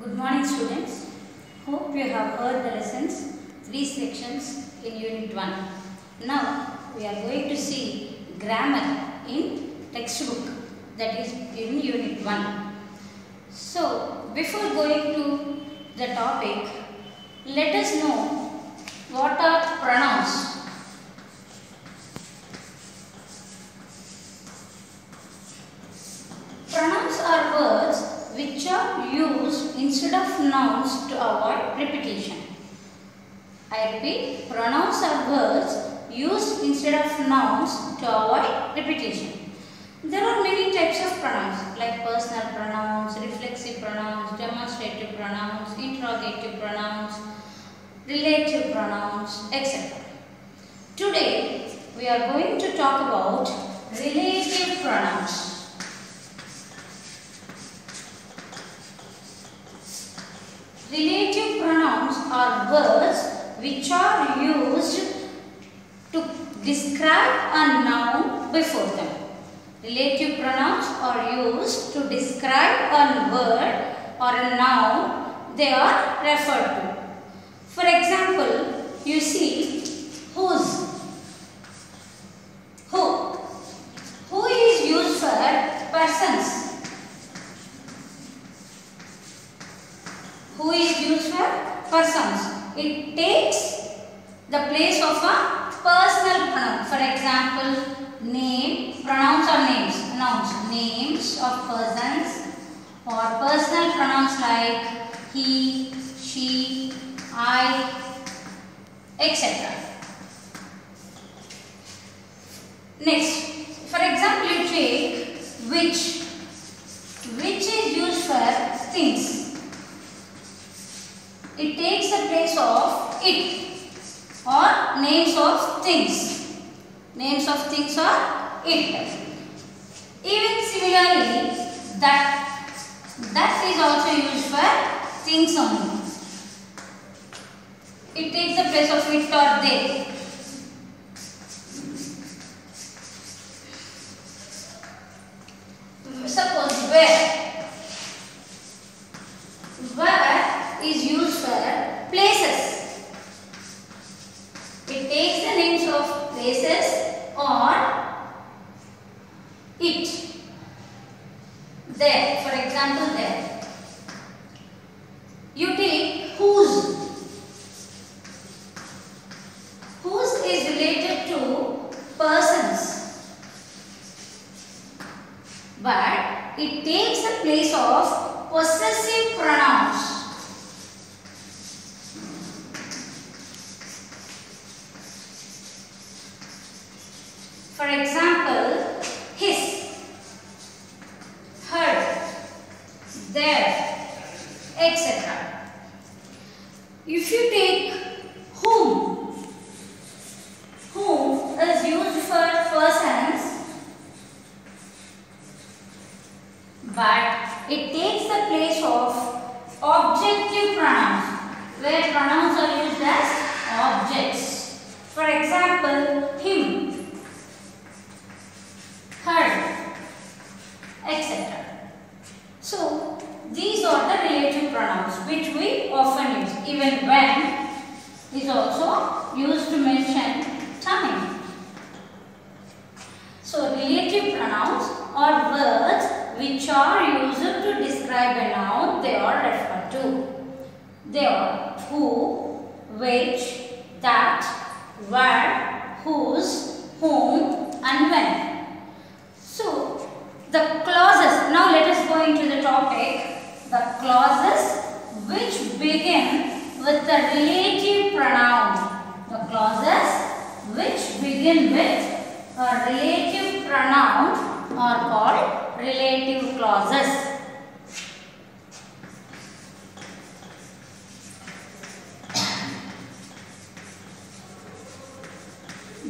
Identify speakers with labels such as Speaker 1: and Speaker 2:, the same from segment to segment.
Speaker 1: Good morning students. Hope you have heard the lessons, 3 sections in unit 1. Now we are going to see grammar in textbook, that is in unit 1. So before going to the topic, let us know what are pronouns. Pronouns are words which are used instead of nouns to avoid repetition. I repeat, pronouns are words used instead of nouns to avoid repetition. There are many types of pronouns like personal pronouns, reflexive pronouns, demonstrative pronouns, interrogative pronouns, relative pronouns, etc. Today we are going to talk about relative pronouns. Relative pronouns are words which are used to describe a noun before them. Relative pronouns are used to describe a word or a noun they are referred to. For example, you see whose. Who. Who is used for persons. Who is used for persons. It takes the place of a personal pronoun. For example, name, pronouns are names, nouns, names of persons, or personal pronouns like he, she, I, etc. Next, for example, you take which. Which is used for things. It takes the place of it or names of things. Names of things are it. Even similarly, that is also used for things only. It takes the place of it or they. Suppose where. Where is used for places. It takes the names of places or it. There, for example, there. You take whose. Whose is related to persons, but it takes the place of possessive pronouns. For example, his, her, their, etc. If you take whom is used for persons, but it takes the place of objective pronouns, where pronouns are used as objects. For example, him, her, etc. So, these are the relative pronouns which we often use. Even when is also used to mention time. So, relative pronouns are words which are used to describe a noun they are referred to. They are who, which, that, where, whose, whom, and when. So, the clauses, now let us go into the topic, the clauses which begin with the relative pronoun. The clauses which begin with a relative pronoun are called relative clauses.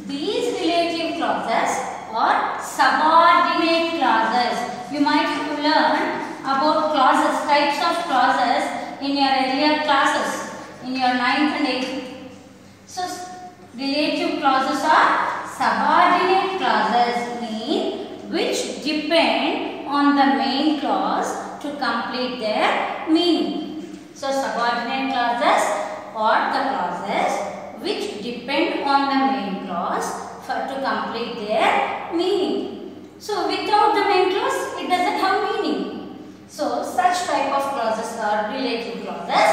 Speaker 1: These relative clauses are subordinate clauses. You might have learned about clauses, types of clauses in your earlier classes, in your 9th and 8th. So, relative clauses are subordinate clauses, mean which depend on the main clause to complete their meaning. form the main clause to complete their meaning. So without the main clause, it doesn't have meaning. So such type of clauses are relative clauses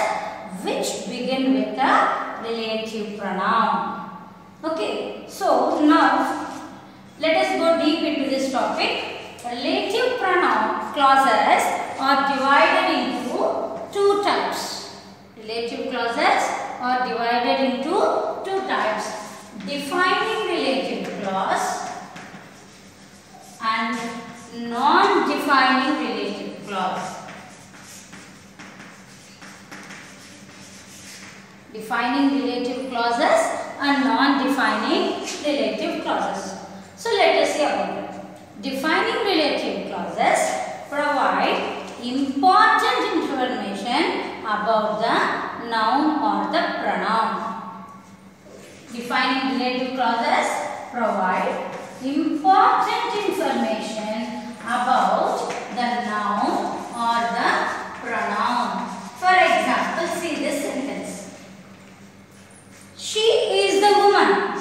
Speaker 1: which begin with a relative pronoun. Okay, so now let us go deep into this topic. Relative pronoun clauses are divided into two types. Relative clauses are divided into two types. Defining relative clause and non-defining relative clause. Defining relative clauses and non-defining relative clauses. So let us see about it. Defining relative clauses provide important information about the noun or the pronoun. Defining relative clauses provide important information about the noun or the pronoun. For example, see this sentence. She is the woman.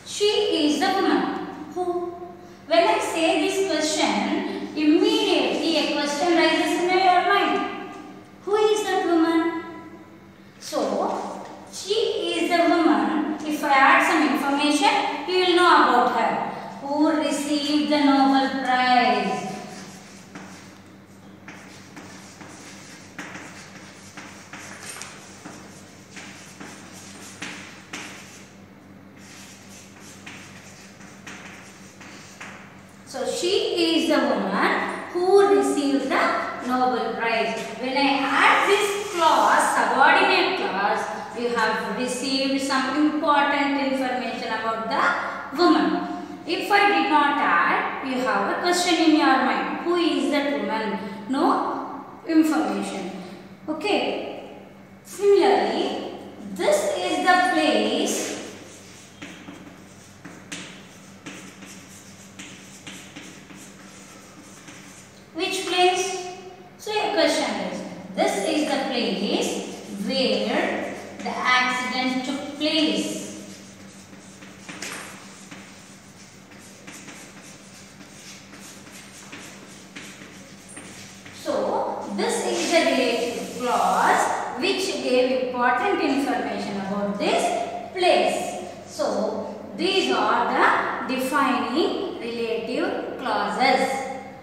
Speaker 1: She is the woman. Who? When I say this question, immediately a question rises in your mind. Who is that woman? So, she is the woman. If I add some information, you will know about her. Who received the Nobel Prize? So, she is the woman who received the Nobel Prize. When I add this clause, subordinate clause, you have received some important information about the woman. If I did not add, you have a question in your mind. Who is that woman? No information. Okay. Similarly, this is the place which place? So your question is, this is the place where the accident took place. So this is the relative clause which gave important information about this place. So these are the defining relative clauses.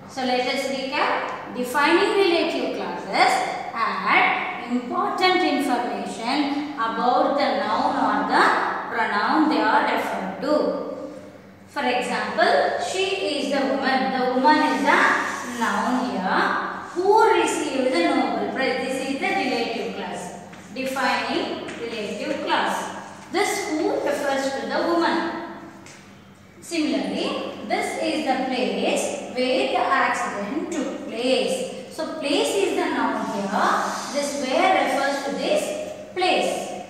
Speaker 1: So let us recap. Defining relative clauses add important information about the noun or the pronoun they are referred to. For example, she is the woman. The woman is the noun here. Who received the Nobel Prize? This is the relative clause. Defining relative clause. This who refers to the woman. Similarly, this is the place where the accident took place. So, place is the noun here. This where refers to this place.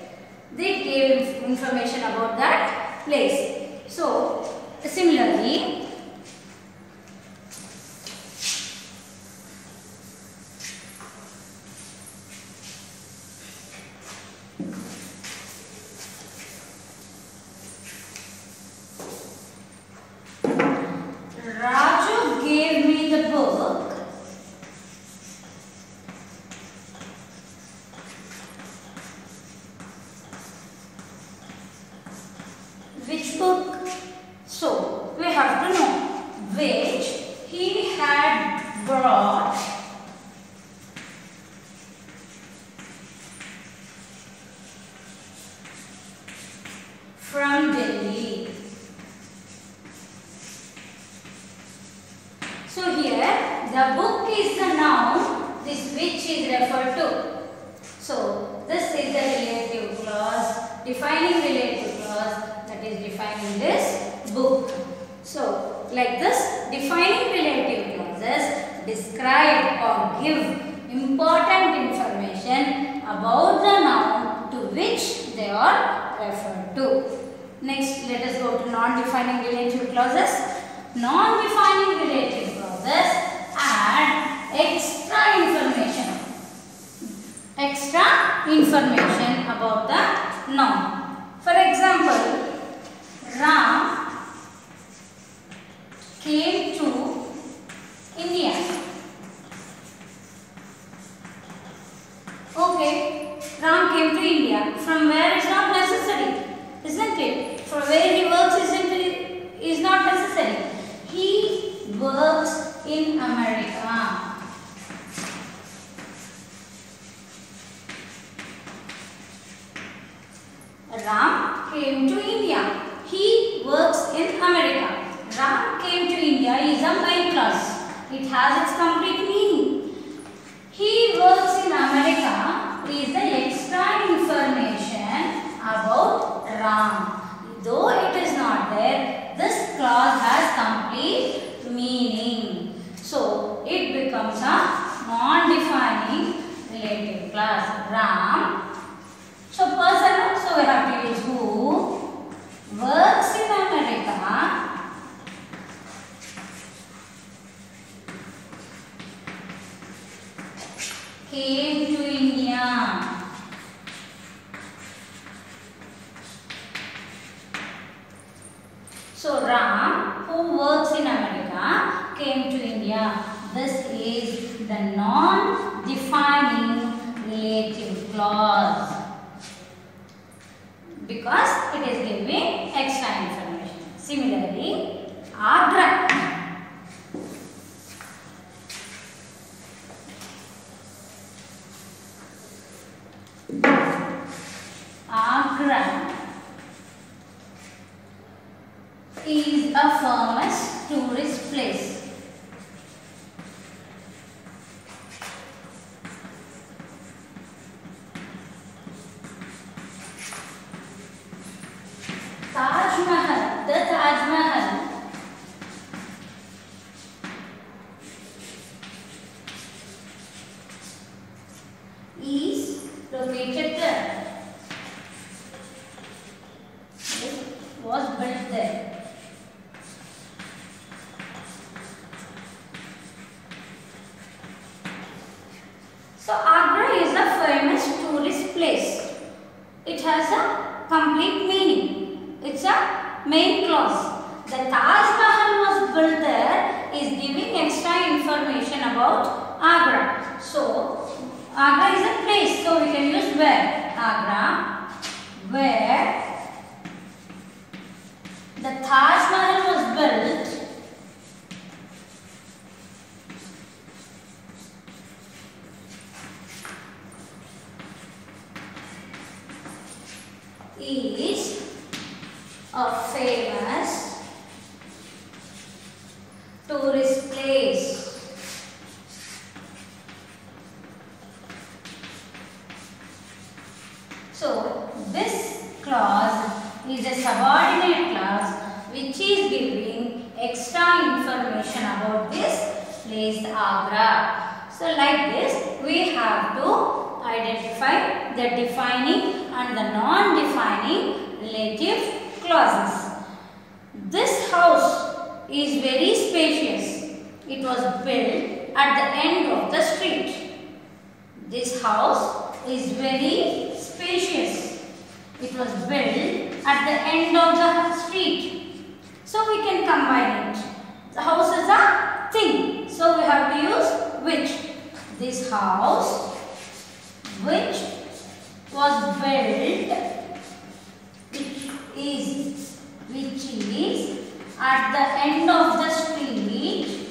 Speaker 1: They gave information about that place. So, similarly, Raju gave me the book which book? So, we have to know which he had brought from Delhi. So here the book is the noun, this which is referred to. So this is the relative clause, defining relative clause, that is defining this book. So like this, defining relative clauses describe or give important information about the noun to which they are referred to. Next, let us go to non-defining relative clauses. Non-defining relative clauses add extra information. Extra information about the noun. For example, Ram came to India. Okay, Ram came to India. From where is not necessary, isn't it? From where he works is not necessary. He works in America. Ram came to India. He works in America. Ram came to India is a main clause. It has its complete meaning. He works in America is the extra information about Ram. Though it is not there, this clause has complete meaning. So, it becomes a non-defining relative clause. Ram. So, person, so we have to use who works in America came to India. So, Ram, who works in America, came to India. This is the non-defining relative clause because it is giving extra information. Similarly, Agra. Agra is a famous tourist place. Taj Mahal, the Taj Mahal is located there. It was built there. So Agra is a famous tourist place. It has a complete meaning. It's a main clause. The Taj Mahal was built there is giving extra information about Agra. So Agra is a place. So we can use where. Agra, where the Taj Mahal was built is a famous tourist place. So this clause is a subordinate clause which is giving extra information about this place Agra. So like this we have to identify the defining and the non-defining relative clauses. This house is very spacious. It was built at the end of the street. This house is very spacious. It was built at the end of the street. So we can combine it. The house is a thing. So we have to use which. This house which was built which is at the end of the street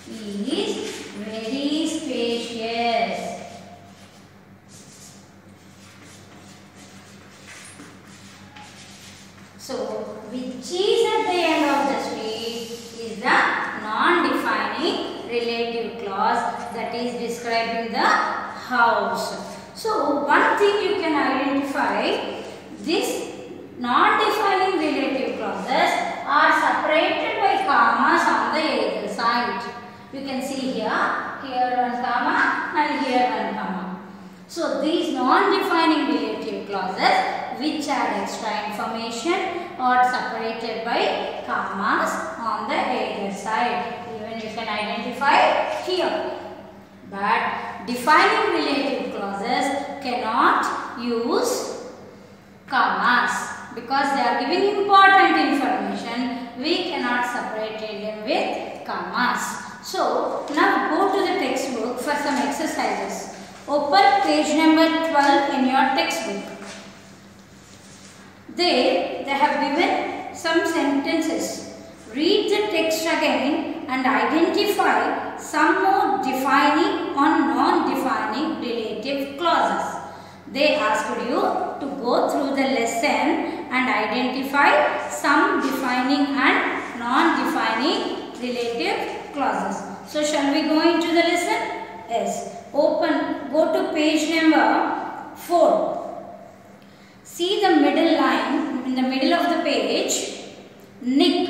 Speaker 1: is very spacious. So, which is at the end of the street is the non-defining relative clause that is describing the house. So, one thing you can identify, this non-defining relative clauses are separated by commas on the either side. You can see here one comma and here one comma. So, these non-defining relative clauses which had extra information or separated by commas on the either side. Even you can identify here. But defining relative clauses cannot use commas because they are giving important information. We cannot separate them with commas. So now go to the textbook for some exercises. Open page number 12 in your textbook. There they have given some sentences. Read the text again and identify some more defining or non-defining relative clauses. They asked you to go through the lesson and identify some defining and non-defining relative clauses. So shall we go into the lesson? Yes. Go to page number 4. See the middle line in the middle of the page. Nick,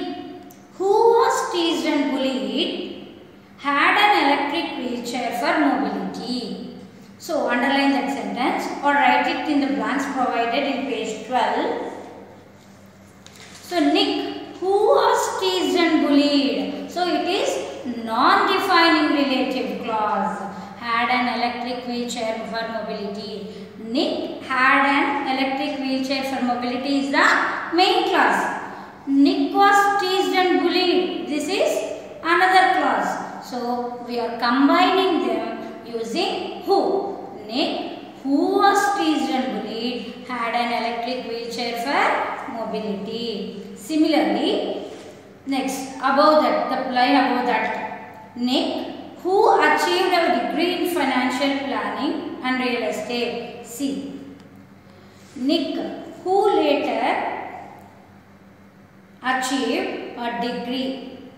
Speaker 1: who was teased and bullied, had an electric wheelchair for mobility. So underline that sentence or write it in the blanks provided in page 12. So Nick, who was teased and bullied. So it is non-defining relative clause. Had an electric wheelchair for mobility. Nick had an electric wheelchair for mobility is the main clause. Nick was teased and bullied. This is another clause. So we are combining them using who. Nick, who was teased and bullied, had an electric wheelchair for mobility. Similarly, next above that, the line above that, Nick, who achieved a degree in financial planning and real estate. See, Nick, who later achieved a degree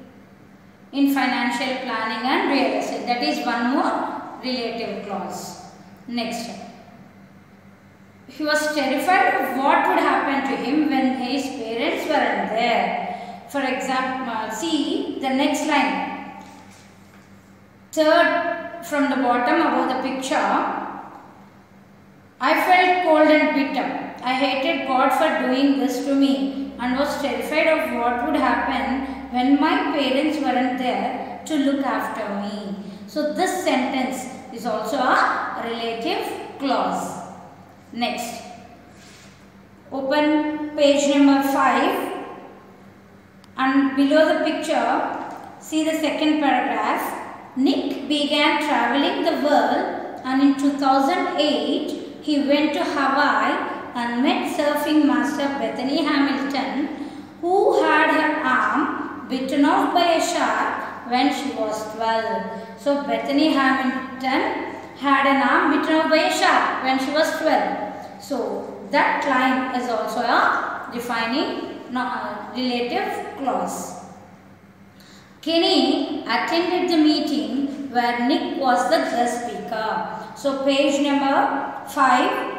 Speaker 1: in financial planning and real estate. That is one more relative clause. Next, he was terrified of what would happen to him when his parents weren't there. For example, see the next line. Third from the bottom above the picture, I felt cold and bitter. I hated God for doing this to me and was terrified of what would happen when my parents weren't there to look after me. So this sentence is also a relative clause. Next, open page number 5 and below the picture, see the second paragraph. Nick began traveling the world and in 2008 he went to Hawaii and met surfing master Bethany Hamilton, who had her arm bitten off by a shark when she was 12. So Bethany Hamilton had an arm bitten off by a shark when she was 12. So that line is also a defining relative clause. Kenny attended the meeting where Nick was the guest speaker. So page number 5,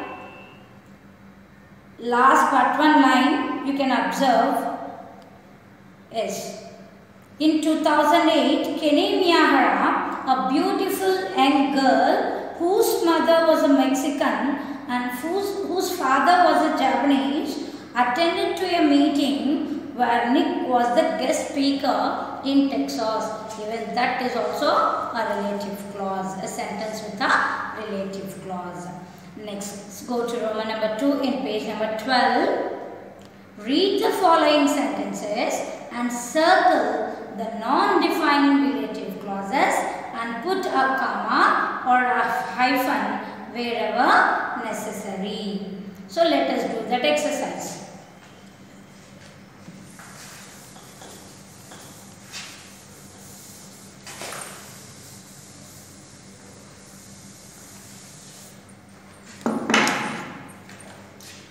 Speaker 1: last but one line you can observe is in 2008, Kenny Miyahara, a beautiful young girl whose mother was a Mexican and whose father was a Japanese, attended to a meeting where Nick was the guest speaker in Texas. Even that is also a relative clause, a sentence with a relative clause. Next, let's go to Roman number 2 in page number 12. Read the following sentences and circle the non-defining relative clauses and put a comma or a hyphen wherever necessary. So let us do that exercise.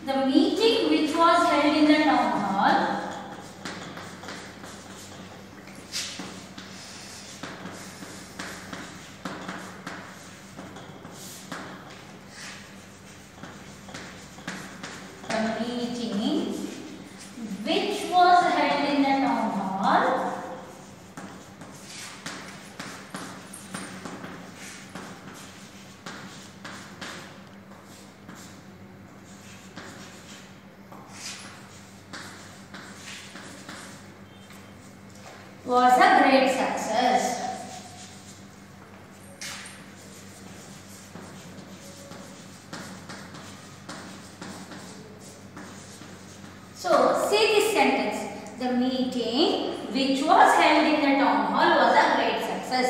Speaker 1: The meeting which was held in the town hall was a great success. So, see this sentence. The meeting which was held in the town hall was a great success.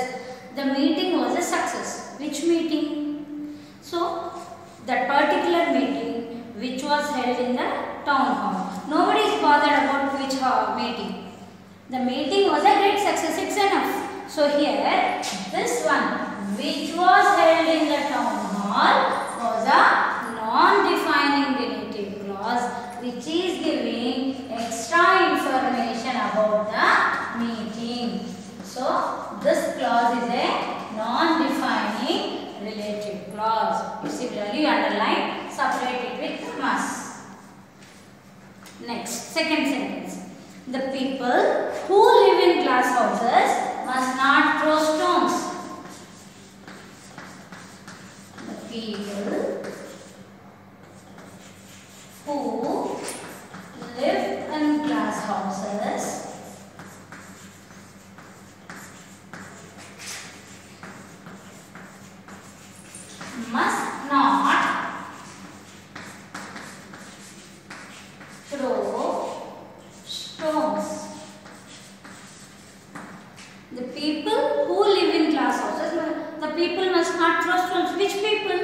Speaker 1: The meeting was a success. Which meeting? So, that particular meeting which was held in the town hall. Nobody is bothered about which meeting. The meeting was a great success. It's enough. So, here this one which was held in the town hall was a non-defining relative clause which is giving extra information about the meeting. So, this clause is a non-defining relative clause. Similarly, you underline, separate it with must. Next, second sentence. The people who live in glass houses must not throw stones. The people who live in glass houses must not throw stones. The people who live in glass houses, the people must not throw stones. Which people?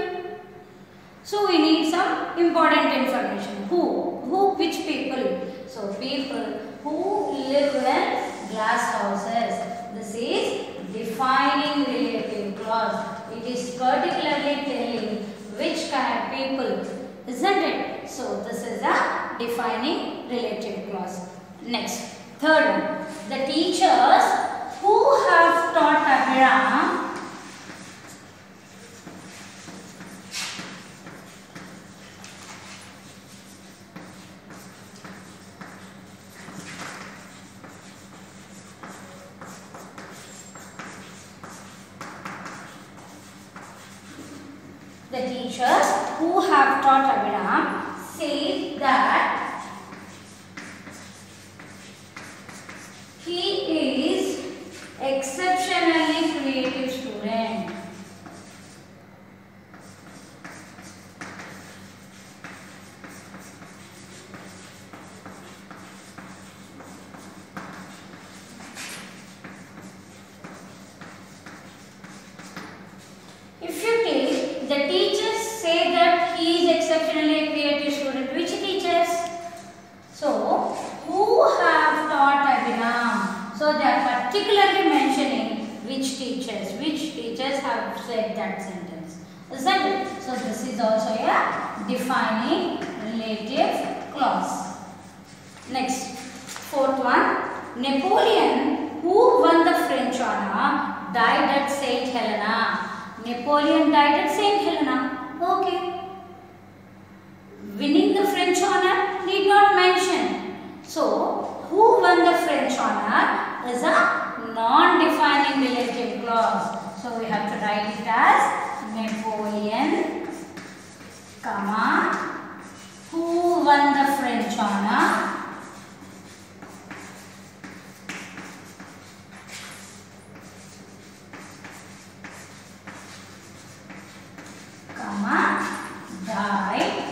Speaker 1: So we need some important information. Who? Which people? So people who live in glass houses. This is defining relative clause. It is particularly telling which kind of people, isn't it? So this is a defining relative clause. Next, third one. The teachers who have taught Abhiram say that he is exceptionally creative student. If you take the teachers say that he is exceptionally creative student, which teachers? So, who have taught Abhinam? So, they are particularly mentioning which teachers have said that sentence. Isn't it? So, this is also a defining relative clause. Next, fourth one. Napoleon, who won the French honor, died at St. Helena. Napoleon died at St. Helena. Okay. Winning the French honor need not mention. So, who won the French honor is a non-defining relative clause. So, we have to write it as Napoleon, comma, who won the French honor, comma, died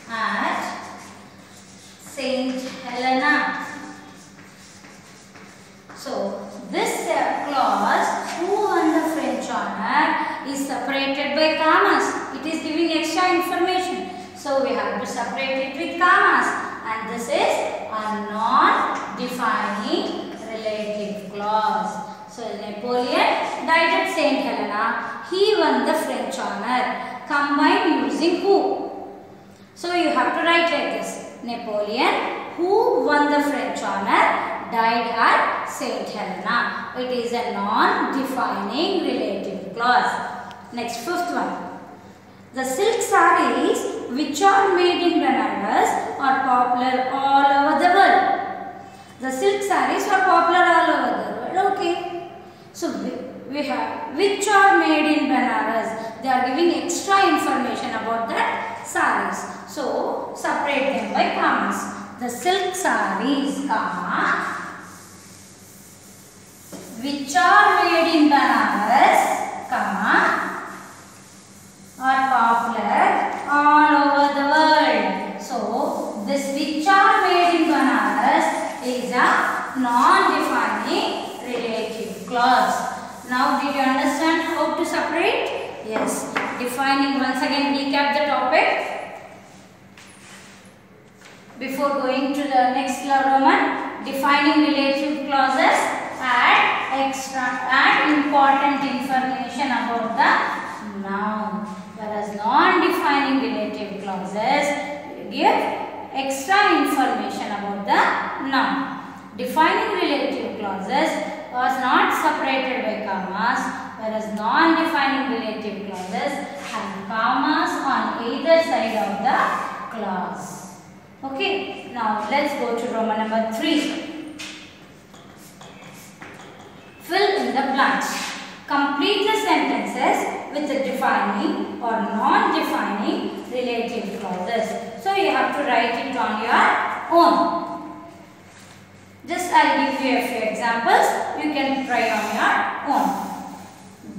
Speaker 1: at St. Helena. So, this clause, who won the French honor, is separated by commas. It is giving extra information. So, we have to separate it with commas. And this is a non-defining relative clause. So, Napoleon died at St. Helena. He won the French honor. Combine using who. So, you have to write like this. Napoleon, who won the French honor, died at St. Helena. It is a non-defining relative clause. Next, fifth one. The silk sarees which are made in Benares are popular all over the world. The silk sarees are popular all over the world. Okay. So, we have which are made in Benares. They are giving extra information about that sarees. So, separate them by commas. The silk sarees, comma, which are made in Banaras, comma, are popular all over the world. So this which are made in Banaras is a non-defining relative clause. Now did you understand how to separate? Yes. Defining, once again recap the topic before going to the next Roman. Defining relative clauses, add important information about the noun, whereas non-defining relative clauses give extra information about the noun. Defining relative clauses was not separated by commas, whereas non-defining relative clauses have commas on either side of the clause. Okay, now let's go to Roman number 3. Fill in the blanks. Complete the sentences with the defining or non-defining relative clauses. So you have to write it on your own. Just I'll give you a few examples. You can try on your own.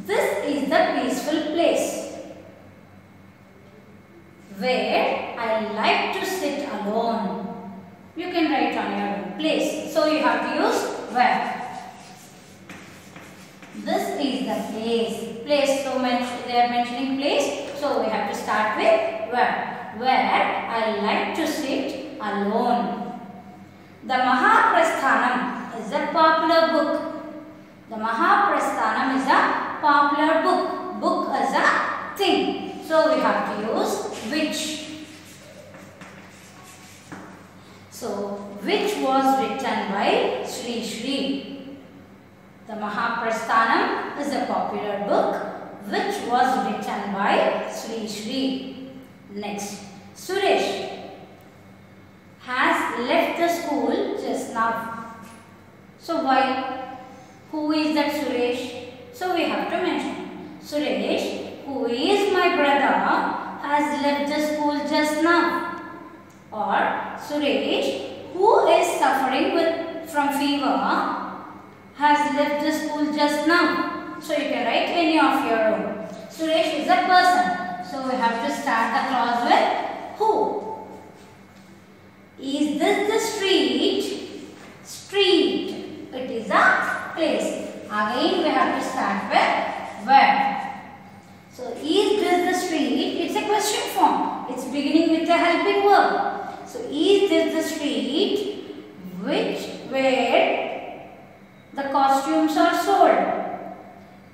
Speaker 1: This is the peaceful place where I like to sit alone. You can write on your own. Place. So you have to use where. This is the place. Place. So they are mentioning place. So we have to start with where. Where I like to sit alone. The Mahaprasthanam is a popular book. The Mahaprasthanam is a popular book. Book is a thing. So we have to use which. So which was written by Sri Sri. The Mahaprasthanam is a popular book which was written by Sri Sri. Next, Suresh has left the school just now. So why? Who is that Suresh? So we have to mention Suresh, who is my brother, has left the school just now. Or Suresh, who is suffering from fever, has left the school just now. So you can write any of your own. Suresh is a person. So we have to start the clause with who. Is this the street? Street. It is a place. Again we have to start with where. So is this the street? It's a question form. It's beginning with a helping verb. So is this the street where the costumes are sold?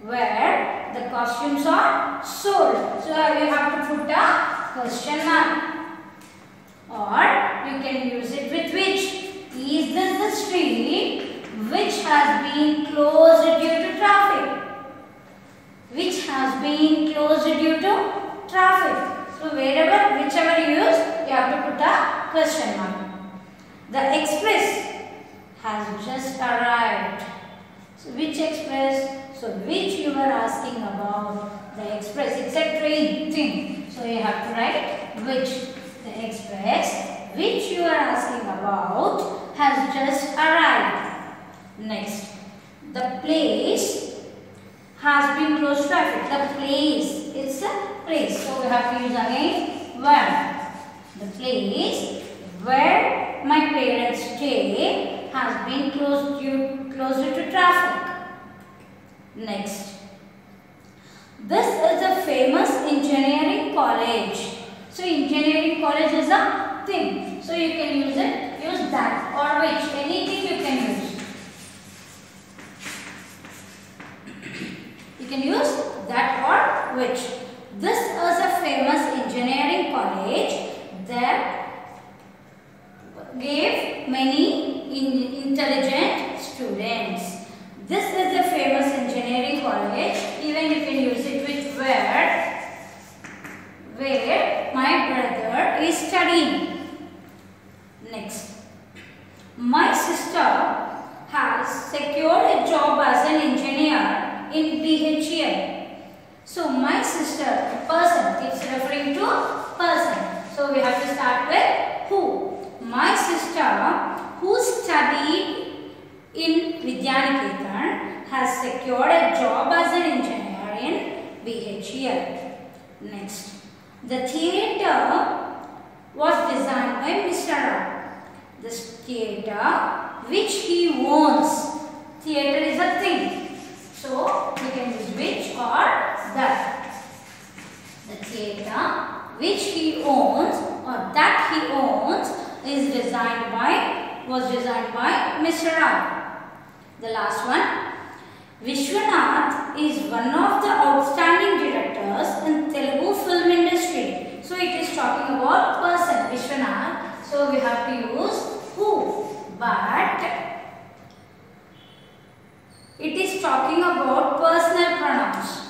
Speaker 1: Where the costumes are sold. So you have to put a question mark. Or you can use it with which. Is this the street which has been closed due to traffic? Which has been closed due to traffic. So whichever you use, you have to put a question mark. The express has just arrived. So which express? So which you are asking about. The express, it's a train thing. So you have to write which. The express which you are asking about has just arrived. Next, the place has been closed to traffic. The place, it's a place. So we have to use again where. The place where my parents stay has been closed to traffic. Next, this is a famous engineering college. So engineering college is a thing. So you can use that or which. Anything you can use. You can use that or which. This is a famous engineering college that gave many intelligent students. This is a famous engineering college. Even you can use it with where my brother is studying. Next, my sister has secured a job as an engineer in BHEL. So my sister, person, it's referring to person. So we have to start with who. My sister, who studied in Vidyaniketan, has secured a job as an engineer in BHEL. Next, the theatre was designed by Mr. Rao. This theatre which he owns. Theatre is a thing. So, we can use which or that. The theatre which he owns or that he owns was designed by Mr. Rao. The last one. Vishwanath is one of the outstanding directors in Telugu film industry. So it is talking about person, Vishwanath. So we have to use who. But it is talking about personal pronouns.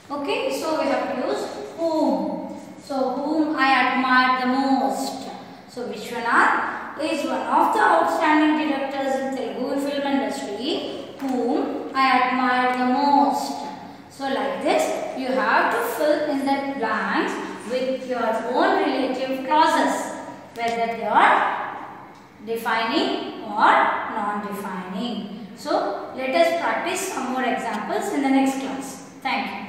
Speaker 1: Okay, so we have to use whom. So whom I admire the most. So Vishwanath is one of the outstanding directors in Telugu film industry whom I admire the most. So like this, you have to fill in the blanks with your own relative clauses, whether they are defining or non-defining. So let us practice some more examples in the next class. Thank you.